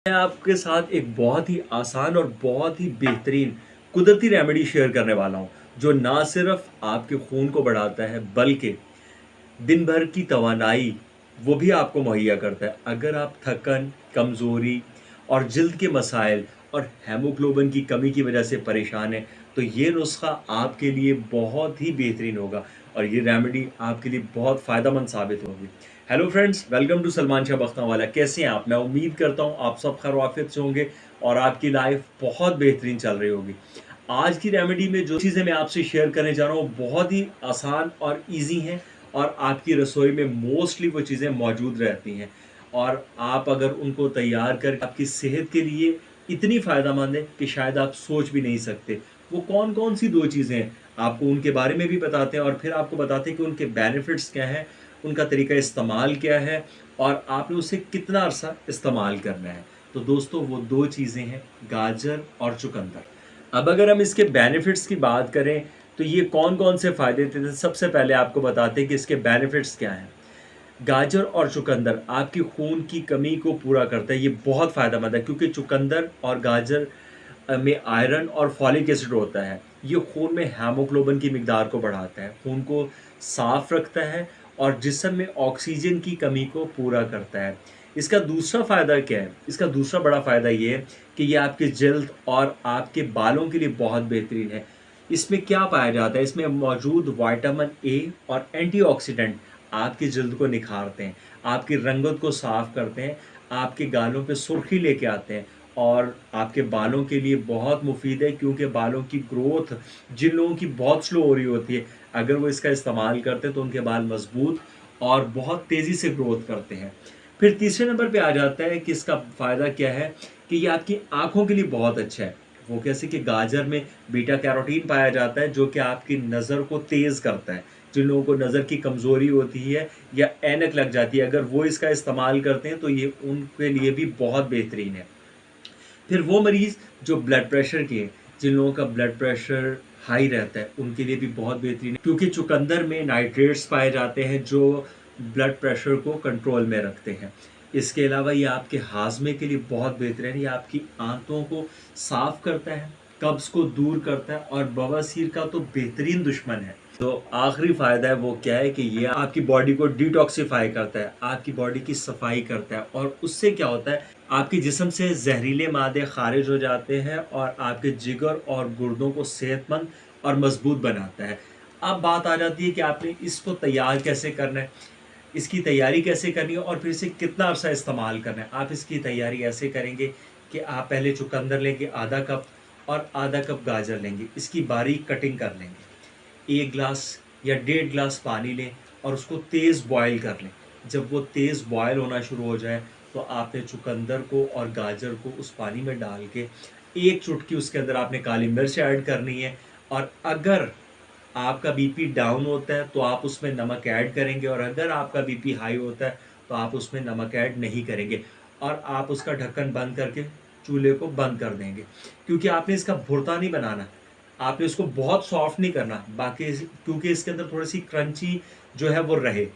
मैं आपके साथ एक बहुत ही आसान और बहुत ही बेहतरीन कुदरती रेमेडी शेयर करने वाला हूँ, जो ना सिर्फ आपके खून को बढ़ाता है बल्कि दिन भर की तवानाई वो भी आपको मुहैया करता है। अगर आप थकन, कमज़ोरी और जल्द के मसाइल और हेमोग्लोबिन की कमी की वजह से परेशान हैं, तो ये नुस्खा आपके लिए बहुत ही बेहतरीन होगा और ये रेमेडी आपके लिए बहुत फ़ायदेमंद साबित होगी। Hello friends, welcome to Salman Shah Bakhtawala. कैसे हैं आप? मैं उम्मीद करता हूँ आप सब खैर आफियत से होंगे और आपकी लाइफ बहुत बेहतरीन चल रही होगी। आज की रेमेडी में जो चीज़ें मैं आपसे शेयर करने जा रहा हूँ बहुत ही आसान और ईज़ी हैं और आपकी रसोई में मोस्टली वो चीज़ें मौजूद रहती हैं और आप अगर उनको तैयार कर आपकी सेहत के लिए इतनी फ़ायदेमंद है कि शायद आप सोच भी नहीं सकते। वो कौन-कौन सी 2 चीज़ें हैं, आपको उनके बारे में भी बताते हैं और फिर आपको बताते हैं कि उनके बेनिफिट्स क्या हैं, उनका तरीका इस्तेमाल क्या है और आपने उसे कितना अरसा इस्तेमाल करना है। तो दोस्तों वो 2 चीज़ें हैं, गाजर और चुकंदर। अब अगर हम इसके बेनिफिट्स की बात करें तो ये कौन-कौन से फ़ायदे थे? तो सबसे पहले आपको बताते हैं कि इसके बेनिफिट्स क्या हैं। गाजर और चुकंदर आपकी खून की कमी को पूरा करता है, ये बहुत फ़ायदेमंद है क्योंकि चुकंदर और गाजर में आयरन और फॉलिक एसिड होता है। ये खून में हीमोग्लोबिन की मिकदार को बढ़ाता है, खून को साफ़ रखता है और जिस्म में ऑक्सीजन की कमी को पूरा करता है। इसका दूसरा फ़ायदा क्या है? इसका दूसरा बड़ा फ़ायदा ये है कि ये आपकी जल्द और आपके बालों के लिए बहुत बेहतरीन है। इसमें क्या पाया जाता है? इसमें मौजूद विटामिन ए और एंटीऑक्सीडेंट आपकी जल्द को निखारते हैं, आपकी रंगत को साफ़ करते हैं, आपके गालों पे सुर्खी लेके आते हैं और आपके बालों के लिए बहुत मुफ़ीद है क्योंकि बालों की ग्रोथ जिन लोगों की बहुत स्लो हो रही होती है, अगर वो इसका इस्तेमाल करते हैं तो उनके बाल मज़बूत और बहुत तेज़ी से ग्रोथ करते हैं। फिर तीसरे नंबर पे आ जाता है कि इसका फ़ायदा क्या है कि ये आपकी आँखों के लिए बहुत अच्छा है। वो कैसे कि गाजर में बीटा कैरोटीन पाया जाता है जो कि आपकी नज़र को तेज़ करता है। जिन लोगों को नज़र की कमज़ोरी होती है या ऐनक लग जाती है, अगर वो इसका इस्तेमाल करते हैं तो ये उनके लिए भी बहुत बेहतरीन है। फिर वो मरीज़ जो ब्लड प्रेशर के हैं, जिन लोगों का ब्लड प्रेशर हाई रहता है, उनके लिए भी बहुत बेहतरीन है क्योंकि चुकंदर में नाइट्रेट्स पाए जाते हैं जो ब्लड प्रेशर को कंट्रोल में रखते हैं। इसके अलावा ये आपके हाज़मे के लिए बहुत बेहतरीन है, ये आपकी आंतों को साफ़ करता है, कब्ज़ को दूर करता है और बवासीर का तो बेहतरीन दुश्मन है। तो आखिरी फ़ायदा है वो क्या है कि ये आपकी बॉडी को डिटॉक्सिफ़ाई करता है, आपकी बॉडी की सफाई करता है और उससे क्या होता है आपके जिस्म से जहरीले मादे ख़ारिज हो जाते हैं और आपके जिगर और गुर्दों को सेहतमंद और मज़बूत बनाता है। अब बात आ जाती है कि आपने इसको तैयार कैसे करना है, इसकी तैयारी कैसे करनी है और फिर इसे कितना अर्सा इस्तेमाल करना है। आप इसकी तैयारी ऐसे करेंगे कि आप पहले चुकंदर लेंगे आधा कप और आधा कप गाजर लेंगे, इसकी बारीक कटिंग कर लेंगे। 1 ग्लास या डेढ़ ग्लास पानी लें और उसको तेज़ बॉयल कर लें। जब वो तेज़ बॉयल होना शुरू हो जाए तो आपने चुकंदर को और गाजर को उस पानी में डाल के 1 चुटकी उसके अंदर आपने काली मिर्च ऐड करनी है और अगर आपका बीपी डाउन होता है तो आप उसमें नमक ऐड करेंगे और अगर आपका बीपी हाई होता है तो आप उसमें नमक ऐड नहीं करेंगे और आप उसका ढक्कन बंद करके चूल्हे को बंद कर देंगे क्योंकि आपने इसका भुर्ता नहीं बनाना, आपने इसको बहुत सॉफ्ट नहीं करना बाकी क्योंकि इसके अंदर थोड़ी सी क्रंची जो है वो रहे।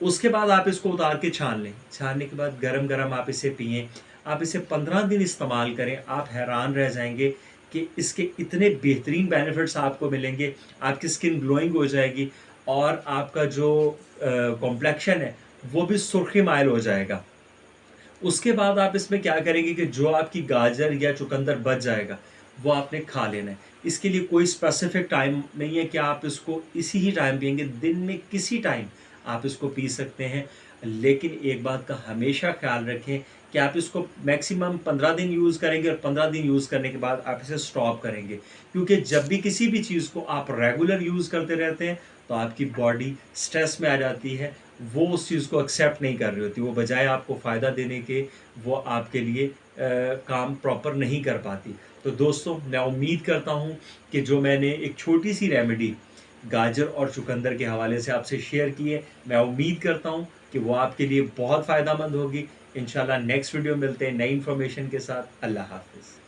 उसके बाद आप इसको उतार के छान लें, छानने के बाद गरम गरम आप इसे पिएं। आप इसे 15 दिन इस्तेमाल करें, आप हैरान रह जाएंगे कि इसके इतने बेहतरीन बेनिफिट्स आपको मिलेंगे। आपकी स्किन ग्लोइंग हो जाएगी और आपका जो कॉम्प्लेक्शन है वो भी सुर्खी माइल हो जाएगा। उसके बाद आप इसमें क्या करेंगे कि जो आपकी गाजर या चुकंदर बच जाएगा, वो आपने खा लेना है। इसके लिए कोई स्पेसिफ़िक टाइम नहीं है कि आप इसको इसी ही टाइम पिएँगे, दिन में किसी टाइम आप इसको पी सकते हैं। लेकिन एक बात का हमेशा ख़्याल रखें कि आप इसको मैक्सिमम 15 दिन यूज़ करेंगे और 15 दिन यूज़ करने के बाद आप इसे स्टॉप करेंगे। क्योंकि जब भी किसी भी चीज़ को आप रेगुलर यूज़ करते रहते हैं, तो आपकी बॉडी स्ट्रेस में आ जाती है, वो उस चीज़ को एक्सेप्ट नहीं कर रही होती, वो बजाय आपको फ़ायदा देने के वो आपके लिए काम प्रॉपर नहीं कर पाती। तो दोस्तों मैं उम्मीद करता हूँ कि जो मैंने एक छोटी सी रेमेडी गाजर और चुकंदर के हवाले से आपसे शेयर की है, मैं उम्मीद करता हूँ कि वो आपके लिए बहुत फ़ायदेमंद होगी। इंशाल्लाह नेक्स्ट वीडियो मिलते हैं नई इन्फॉर्मेशन के साथ। अल्लाह हाफ़िज़।